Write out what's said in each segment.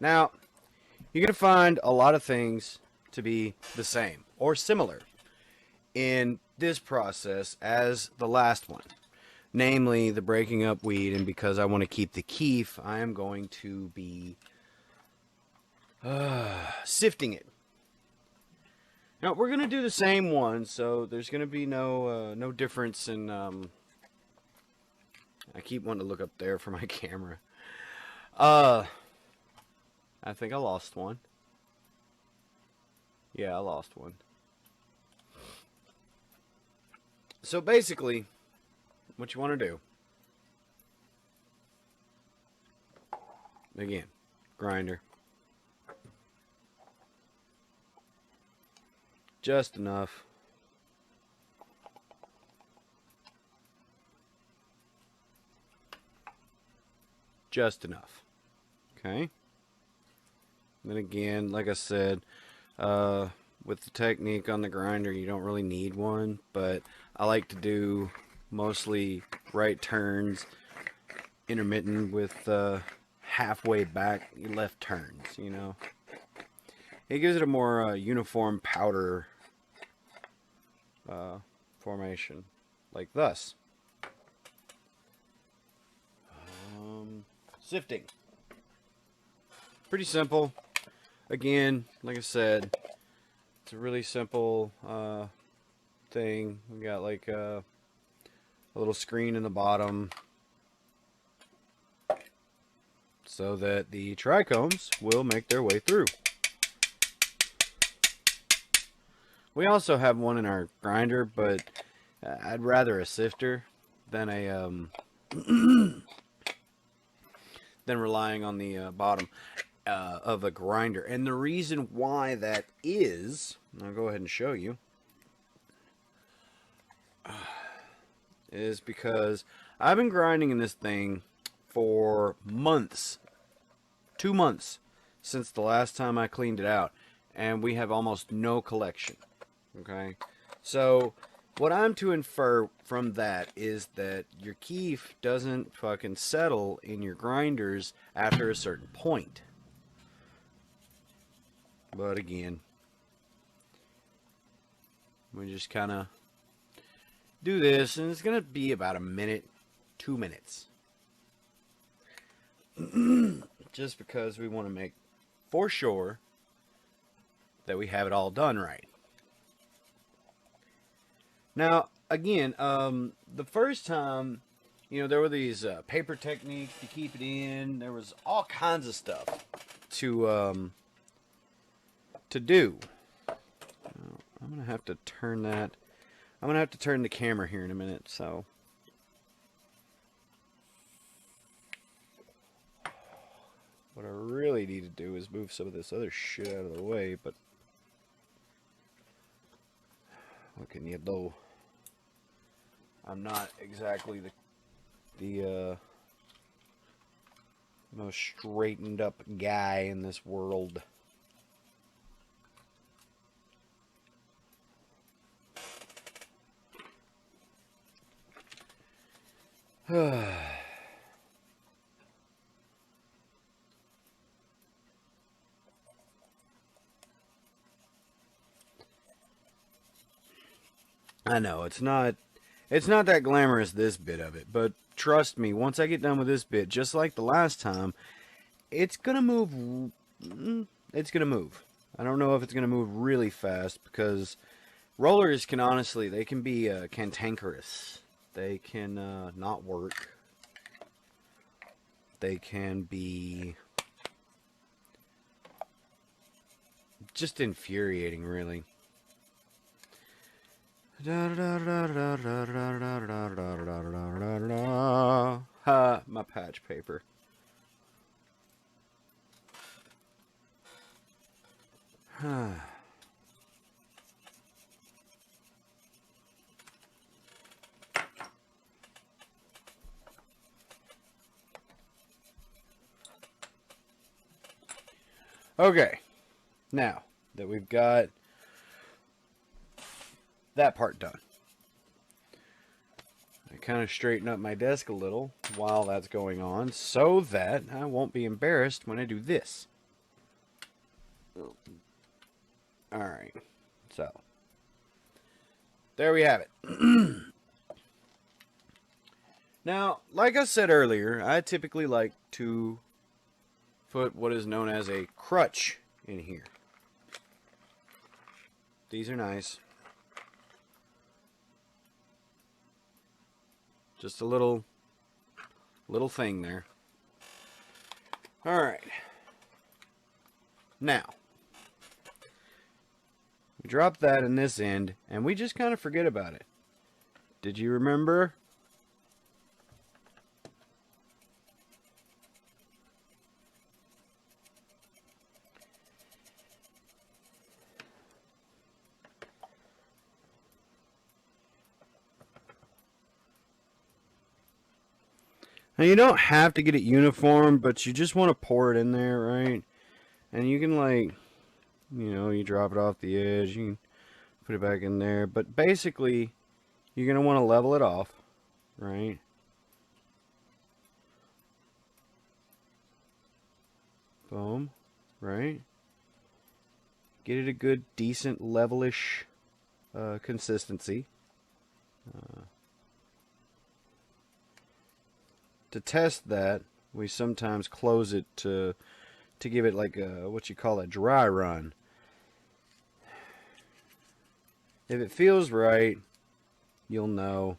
Now, you're going to find a lot of things to be the same or similar in this process as the last one. Namely, the breaking up weed, and because I want to keep the keef, I am going to be sifting it. Now, we're going to do the same one, so there's going to be no difference in... I keep wanting to look up there for my camera. I think I lost one. Yeah, I lost one. So basically, what you want to do, again, grinder. Just enough. Just enough. Okay. Then again, like I said, with the technique on the grinder, you don't really need one, but I like to do mostly right turns, intermittent with halfway back left turns, you know. It gives it a more uniform powder formation, like thus. Sifting. Pretty simple. Again, like I said, it's a really simple thing. We got like a little screen in the bottom so that the trichomes will make their way through. We also have one in our grinder, but I'd rather a sifter than a than relying on the bottom of a grinder. And the reason why that is, I'll go ahead and show you, is because I've been grinding in this thing for months, 2 months since the last time I cleaned it out, and we have almost no collection. Okay, so what I'm to infer from that is that your keef doesn't fucking settle in your grinders after a certain point. But again, we just kind of do this, and it's going to be about a minute, 2 minutes. Just because we want to make for sure that we have it all done right. Now, again, the first time, you know, there were these paper techniques to keep it in. There was all kinds of stuff to do. I'm going to have to turn that. I'm going to have to turn the camera here in a minute, so. What I really need to do is move some of this other shit out of the way, but what can you do? I'm not exactly the most straightened up guy in this world. I know it's not that glamorous, this bit of it, but trust me, once I get done with this bit, just like the last time, it's gonna move. It's gonna move. I don't know if it's gonna move really fast, because rollers can honestly, they can be cantankerous. They can not work. They can be just infuriating, really. Ha, my patch paper. Okay, now that we've got that part done, I kind of straighten up my desk a little while that's going on so that I won't be embarrassed when I do this. Alright, so there we have it. Now, like I said earlier, I typically like to put what is known as a crutch in here. These are nice. Just a little thing there. Alright. Now, we drop that in this end, and we just kind of forget about it. Did you remember? Now, you don't have to get it uniform, but you just want to pour it in there, right? And you can, like, you drop it off the edge, you can put it back in there. But basically, you're going to want to level it off, right? Boom, right? Get it a good, decent, levelish consistency. To test that, we sometimes close it to give it like a, what you call a dry run. If it feels right, you'll know.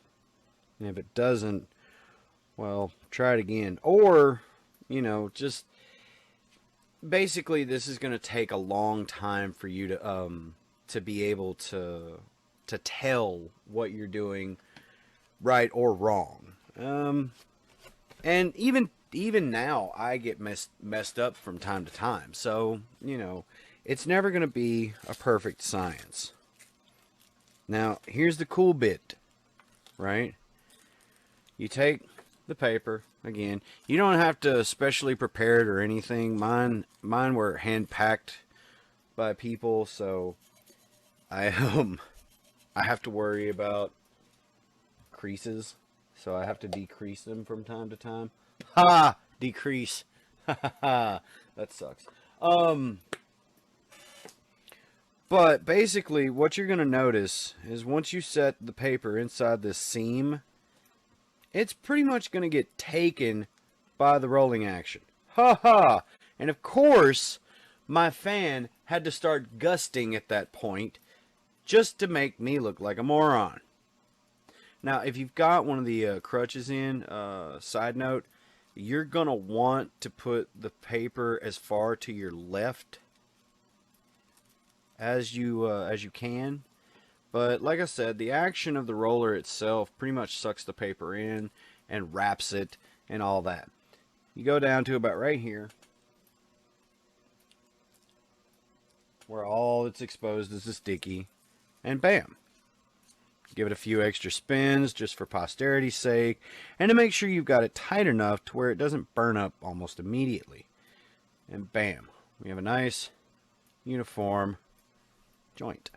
And if it doesn't, well, try it again. Or, just basically this is going to take a long time for you to be able to tell what you're doing right or wrong. And even now, I get messed up from time to time. So, it's never going to be a perfect science. Now, here's the cool bit, right? You take the paper, again. You don't have to specially prepare it or anything. Mine were hand-packed by people, so I have to worry about creases. So I have to decrease them from time to time. Ha! Decrease. Ha ha ha. That sucks. But basically what you're going to notice is once you set the paper inside this seam, it's pretty much going to get taken by the rolling action. Ha ha! And of course, my fan had to start gusting at that point just to make me look like a moron. Now, if you've got one of the crutches in, side note, you're going to want to put the paper as far to your left as you can. But like I said, the action of the roller itself pretty much sucks the paper in and wraps it and all that. You go down to about right here, where all that's exposed is the sticky, and bam. Give it a few extra spins just for posterity's sake, and to make sure you've got it tight enough to where it doesn't burn up almost immediately. And bam, we have a nice uniform joint.